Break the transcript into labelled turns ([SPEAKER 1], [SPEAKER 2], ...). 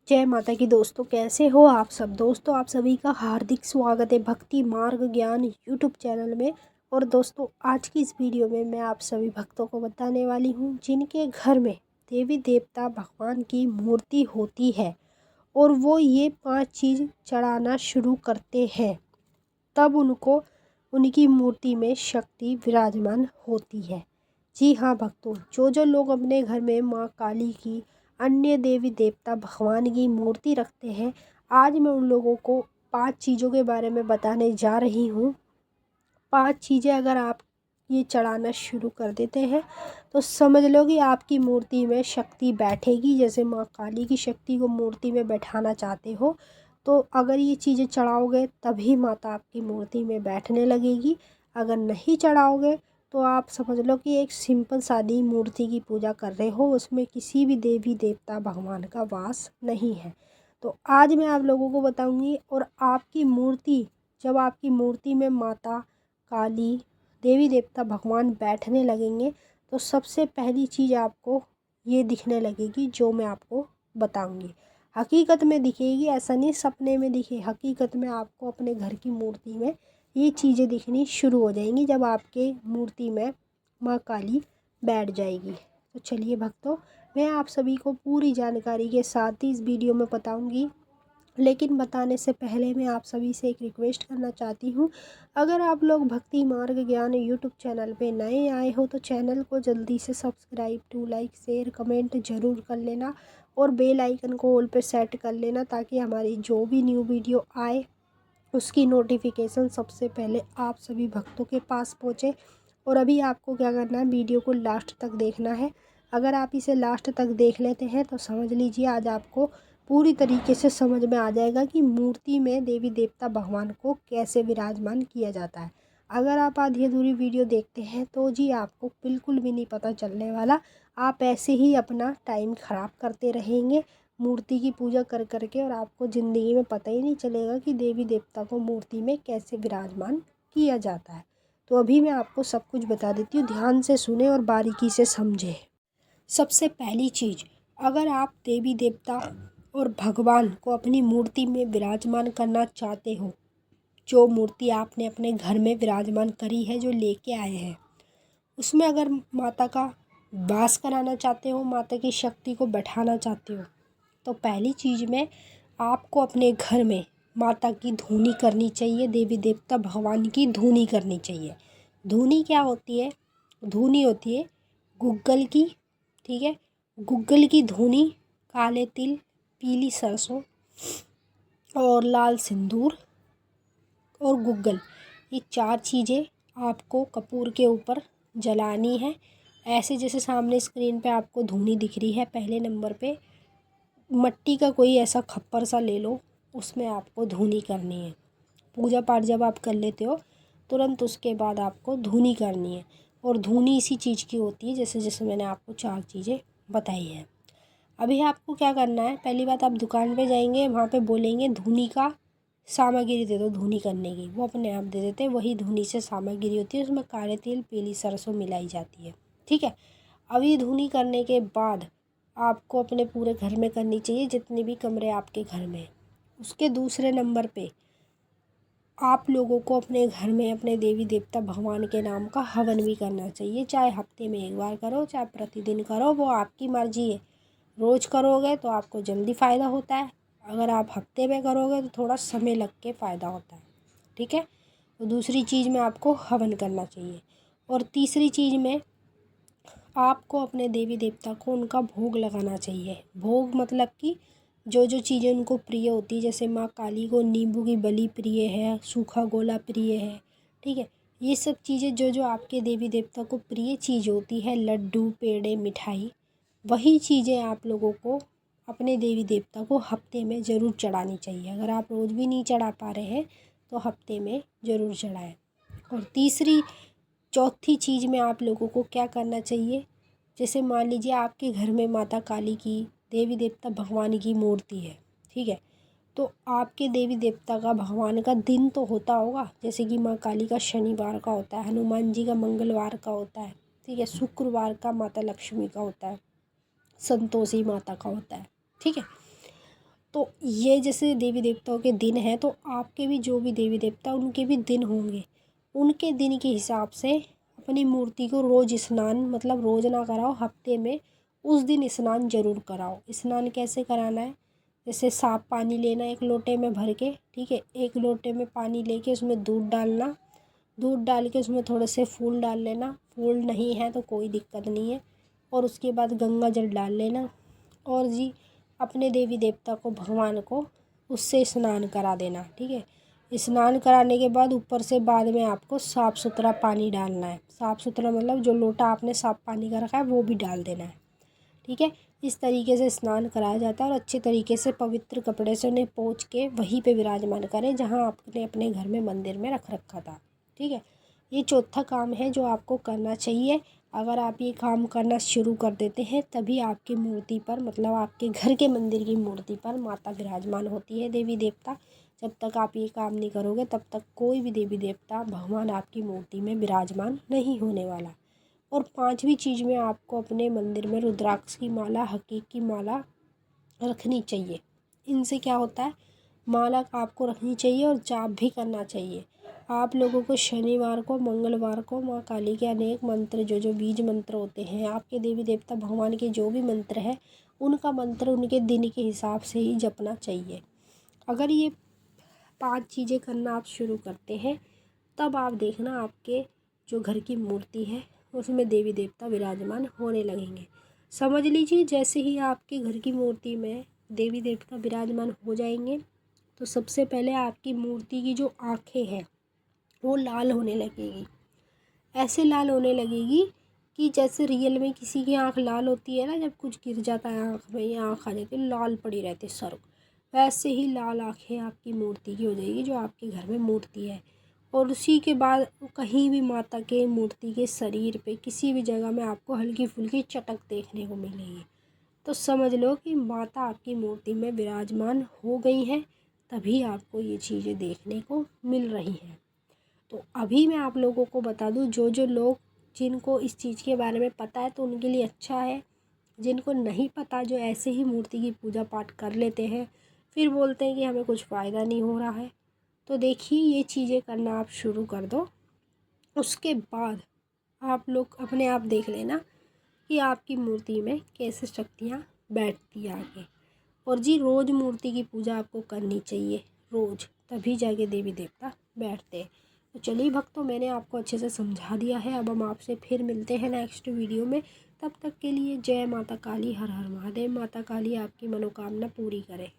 [SPEAKER 1] जय माता की दोस्तों, कैसे हो आप सब। दोस्तों, आप सभी का हार्दिक स्वागत है भक्ति मार्ग ज्ञान यूट्यूब चैनल में। और दोस्तों, आज की इस वीडियो में मैं आप सभी भक्तों को बताने वाली हूँ जिनके घर में देवी देवता भगवान की मूर्ति होती है और वो ये 5 चीज़ चढ़ाना शुरू करते हैं, तब उनको उनकी मूर्ति में शक्ति विराजमान होती है। जी हाँ भक्तों, जो लोग अपने घर में माँ काली की, अन्य देवी देवता भगवान की मूर्ति रखते हैं, आज मैं उन लोगों को 5 चीज़ों के बारे में बताने जा रही हूँ। 5 चीज़ें अगर आप ये चढ़ाना शुरू कर देते हैं तो समझ लो कि आपकी मूर्ति में शक्ति बैठेगी। जैसे माँ काली की शक्ति को मूर्ति में बैठाना चाहते हो, तो अगर ये चीज़ें चढ़ाओगे तभी माता आपकी मूर्ति में बैठने लगेगी। अगर नहीं चढ़ाओगे तो आप समझ लो कि एक सिंपल सादी मूर्ति की पूजा कर रहे हो, उसमें किसी भी देवी देवता भगवान का वास नहीं है। तो आज मैं आप लोगों को बताऊंगी। और आपकी मूर्ति, जब आपकी मूर्ति में माता काली, देवी देवता भगवान बैठने लगेंगे, तो सबसे पहली चीज़ आपको ये दिखने लगेगी जो मैं आपको बताऊंगी। हकीकत में दिखेगी, ऐसा नहीं सपने में दिखे, हकीकत में आपको अपने घर की मूर्ति में ये चीज़ें दिखनी शुरू हो जाएंगी जब आपके मूर्ति में माँ काली बैठ जाएगी। तो चलिए भक्तों, मैं आप सभी को पूरी जानकारी के साथ ही इस वीडियो में बताऊंगी। लेकिन बताने से पहले मैं आप सभी से एक रिक्वेस्ट करना चाहती हूँ। अगर आप लोग भक्ति मार्ग ज्ञान यूट्यूब चैनल पे नए आए हो तो चैनल को जल्दी से subscribe to like share comment ज़रूर कर लेना और बेल आइकन को ऑल पे सेट कर लेना, ताकि हमारी जो भी न्यू वीडियो आए उसकी नोटिफिकेशन सबसे पहले आप सभी भक्तों के पास पहुँचे। और अभी आपको क्या करना है, वीडियो को लास्ट तक देखना है। अगर आप इसे लास्ट तक देख लेते हैं तो समझ लीजिए आज आपको पूरी तरीके से समझ में आ जाएगा कि मूर्ति में देवी देवता भगवान को कैसे विराजमान किया जाता है। अगर आप आधी अधूरी वीडियो देखते हैं तो जी आपको बिल्कुल भी नहीं पता चलने वाला। आप ऐसे ही अपना टाइम ख़राब करते रहेंगे मूर्ति की पूजा कर करके, और आपको ज़िंदगी में पता ही नहीं चलेगा कि देवी देवता को मूर्ति में कैसे विराजमान किया जाता है। तो अभी मैं आपको सब कुछ बता देती हूँ, ध्यान से सुने और बारीकी से समझे। सबसे पहली चीज़, अगर आप देवी देवता और भगवान को अपनी मूर्ति में विराजमान करना चाहते हो, जो मूर्ति आपने अपने घर में विराजमान करी है, जो लेके आए हैं, उसमें अगर माता का वास कराना चाहते हो, माता की शक्ति को बैठाना चाहते हो, तो पहली चीज़ में आपको अपने घर में माता की धूनी करनी चाहिए, देवी देवता भगवान की धूनी करनी चाहिए। धूनी क्या होती है? धूनी होती है गूगल की, ठीक है, गूगल की धूनी, काले तिल, पीली सरसों और लाल सिंदूर और गूगल, ये 4 चीज़ें आपको कपूर के ऊपर जलानी है। ऐसे जैसे सामने स्क्रीन पे आपको धूनी दिख रही है, पहले नंबर पे मट्टी का कोई ऐसा खप्पर सा ले लो, उसमें आपको धूनी करनी है। पूजा पाठ जब आप कर लेते हो तुरंत उसके बाद आपको धूनी करनी है। और धूनी इसी चीज़ की होती है जैसे जैसे मैंने आपको 4 चीज़ें बताई हैं। अभी आपको क्या करना है, पहली बात आप दुकान पे जाएंगे, वहाँ पे बोलेंगे धूनी का सामग्री दे दो धूनी करने की, वो अपने आप दे देते हैं। वही धूनी से सामग्री होती है, उसमें काले तिल पीली सरसों मिलाई जाती है, ठीक है। अब ये धूनी करने के बाद आपको अपने पूरे घर में करनी चाहिए, जितने भी कमरे आपके घर में। उसके दूसरे नंबर पे आप लोगों को अपने घर में अपने देवी देवता भगवान के नाम का हवन भी करना चाहिए। चाहे हफ्ते में 1 बार करो, चाहे प्रतिदिन करो, वो आपकी मर्जी है। रोज़ करोगे तो आपको जल्दी फ़ायदा होता है, अगर आप हफ्ते में करोगे तो थोड़ा समय लग के फ़ायदा होता है, ठीक है। तो दूसरी चीज़ में आपको हवन करना चाहिए। और तीसरी चीज़ में आपको अपने देवी देवता को उनका भोग लगाना चाहिए। भोग मतलब कि जो जो चीज़ें उनको प्रिय होती है, जैसे माँ काली को नींबू की बली प्रिय है, सूखा गोला प्रिय है, ठीक है। ये सब चीज़ें जो जो आपके देवी देवता को प्रिय चीज़ होती है, लड्डू पेड़े मिठाई, वही चीज़ें आप लोगों को अपने देवी देवता को हफ्ते में ज़रूर चढ़ानी चाहिए। अगर आप रोज़ भी नहीं चढ़ा पा रहे हैं तो हफ्ते में ज़रूर चढ़ाएं। और चौथी चीज़ में आप लोगों को क्या करना चाहिए, जैसे मान लीजिए आपके घर में माता काली की, देवी देवता भगवान की मूर्ति है, ठीक है। तो आपके देवी देवता का भगवान का दिन तो होता होगा, जैसे कि माँ काली का शनिवार का होता है, हनुमान जी का मंगलवार का होता है, ठीक है, शुक्रवार का माता लक्ष्मी का होता है, संतोषी माता का होता है, ठीक है। तो ये जैसे देवी देवताओं के दिन हैं, तो आपके भी जो भी देवी देवता उनके भी दिन होंगे। उनके दिन के हिसाब से अपनी मूर्ति को रोज़ स्नान, मतलब रोज़ ना कराओ, हफ्ते में उस दिन स्नान जरूर कराओ। स्नान कैसे कराना है, जैसे साफ पानी लेना एक लोटे में भर के, ठीक है। एक लोटे में पानी लेके उसमें दूध डालना, दूध डाल के उसमें थोड़े से फूल डाल लेना, फूल नहीं है तो कोई दिक्कत नहीं है। और उसके बाद गंगा जल डाल लेना, और जी अपने देवी देवता को, भगवान को उससे स्नान करा देना, ठीक है। स्नान कराने के बाद ऊपर से बाद में आपको साफ़ सुथरा पानी डालना है। साफ़ सुथरा मतलब जो लोटा आपने साफ़ पानी का रखा है वो भी डाल देना है, ठीक है। इस तरीके से स्नान कराया जाता है और अच्छे तरीके से पवित्र कपड़े से उन्हें पोंछ के वहीं पे विराजमान करें जहाँ आपने अपने घर में मंदिर में रख रखा था, ठीक है। ये चौथा काम है जो आपको करना चाहिए। अगर आप ये काम करना शुरू कर देते हैं तभी आपकी मूर्ति पर, मतलब आपके घर के मंदिर की मूर्ति पर माता विराजमान होती है, देवी देवता। जब तक आप ये काम नहीं करोगे तब तक कोई भी देवी देवता, भगवान आपकी मूर्ति में विराजमान नहीं होने वाला। और पांचवी चीज़ में आपको अपने मंदिर में रुद्राक्ष की माला, हकीक की माला रखनी चाहिए। इनसे क्या होता है, माला आपको रखनी चाहिए और जाप भी करना चाहिए। आप लोगों को शनिवार को, मंगलवार को माँ काली के अनेक मंत्र, जो बीज मंत्र होते हैं, आपके देवी देवता भगवान के जो भी मंत्र है, उनका मंत्र उनके दिन के हिसाब से ही जपना चाहिए। अगर ये 5 चीज़ें करना आप शुरू करते हैं तब आप देखना आपके जो घर की मूर्ति है उसमें देवी देवता विराजमान होने लगेंगे। समझ लीजिए जैसे ही आपके घर की मूर्ति में देवी देवता विराजमान हो जाएंगे तो सबसे पहले आपकी मूर्ति की जो आँखें हैं वो लाल होने लगेगी। ऐसे लाल होने लगेगी कि जैसे रियल में किसी की आँख लाल होती है ना, जब कुछ गिर जाता है आँख में या आँख आ जाती है, लाल पड़ी रहती है सर, वैसे ही लाल आँखें आपकी मूर्ति की हो जाएगी जो आपके घर में मूर्ति है। और उसी के बाद कहीं भी माता के मूर्ति के शरीर पे किसी भी जगह में आपको हल्की फुल्की चटक देखने को मिलेगी, तो समझ लो कि माता आपकी मूर्ति में विराजमान हो गई हैं, तभी आपको ये चीज़ें देखने को मिल रही हैं। तो अभी मैं आप लोगों को बता दूं, जो लोग, जिनको इस चीज़ के बारे में पता है तो उनके लिए अच्छा है। जिनको नहीं पता, जो ऐसे ही मूर्ति की पूजा पाठ कर लेते हैं फिर बोलते हैं कि हमें कुछ फ़ायदा नहीं हो रहा है, तो देखिए ये चीज़ें करना आप शुरू कर दो। उसके बाद आप लोग अपने आप देख लेना कि आपकी मूर्ति में कैसे शक्तियाँ बैठती हैं आगे। और जी रोज़ मूर्ति की पूजा आपको करनी चाहिए, रोज़, तभी जाके देवी देवता बैठते हैं। तो चलिए भक्तों, मैंने आपको अच्छे से समझा दिया है। अब हम आपसे फिर मिलते हैं नेक्स्ट वीडियो में। तब तक के लिए जय माता काली, हर हर महादेव। माता काली आपकी मनोकामना पूरी करे।